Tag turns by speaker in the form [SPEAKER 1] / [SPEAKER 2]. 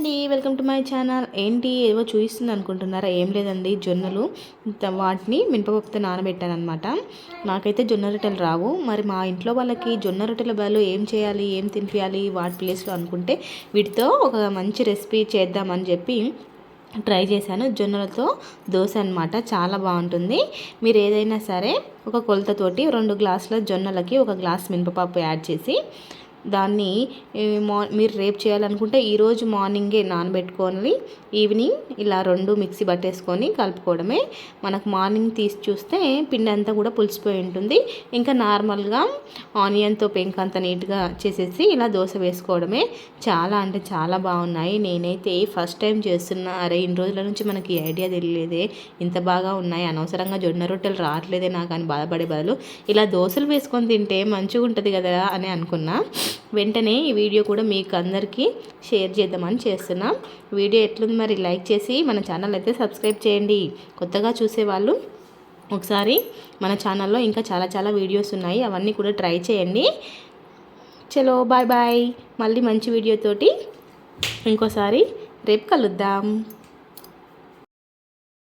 [SPEAKER 1] అండి, welcome to my channel. ఏంటి ఏవో చూపిస్తుంది అనుకుంటున్నారా? ఏం లేదండి, జొన్నలు వాటిని మినపప్పుతో నానబెట్టాను అనమాట. నాకైతే జొన్న రొట్టెలు రావు. మరి మా ఇంట్లో వాళ్ళకి జొన్న రొట్టెల బదులు ఏం చేయాలి, ఏం తినిపించాలి వాటి ప్లేస్లో అనుకుంటే వీటితో ఒక మంచి రెసిపీ చేద్దామని చెప్పి ట్రై చేశాను. జొన్నలతో దోశ అనమాట. చాలా బాగుంటుంది. మీరు ఏదైనా సరే ఒక కొలతతోటి 2 గ్లాసుల జొన్నలకి 1 గ్లాస్ మినపప్పు యాడ్ చేసి దాన్ని మీరు రేపు చేయాలనుకుంటే ఈరోజు మార్నింగే నానబెట్టుకొని ఈవినింగ్ ఇలా 2 మిక్సీ పట్టేసుకొని కలుపుకోవడమే. మనకు మార్నింగ్ తీసి చూస్తే పిండి అంతా కూడా పులిసిపోయి ఉంటుంది. ఇంకా నార్మల్గా ఆనియన్తో పెంక్ అంత నీట్గా చేసేసి ఇలా దోశ వేసుకోవడమే. చాలా అంటే చాలా బాగున్నాయి. నేనైతే ఫస్ట్ టైం చేస్తున్నా. అరే ఇన్ని రోజుల నుంచి మనకి ఐడియా తెలియలేదే, ఇంత బాగా ఉన్నాయి, అనవసరంగా జొన్న రొట్టెలు రావట్లేదే నాకు అని బాధపడే బదులు ఇలా దోశలు వేసుకొని తింటే మంచిగా ఉంటుంది కదా అని అనుకున్నా. వెంటనే ఈ వీడియో కూడా మీకు అందరికీ షేర్ చేద్దామని చేస్తున్నాం. వీడియో ఎట్లుంది మరి లైక్ చేసి మన ఛానల్ అయితే సబ్స్క్రైబ్ చేయండి. కొత్తగా చూసేవాళ్ళు ఒకసారి మన ఛానల్లో ఇంకా చాలా వీడియోస్ ఉన్నాయి, అవన్నీ కూడా ట్రై చేయండి. చలో బాయ్ బాయ్. మళ్ళీ మంచి వీడియోతోటి ఇంకోసారి రేపు కలుద్దాం.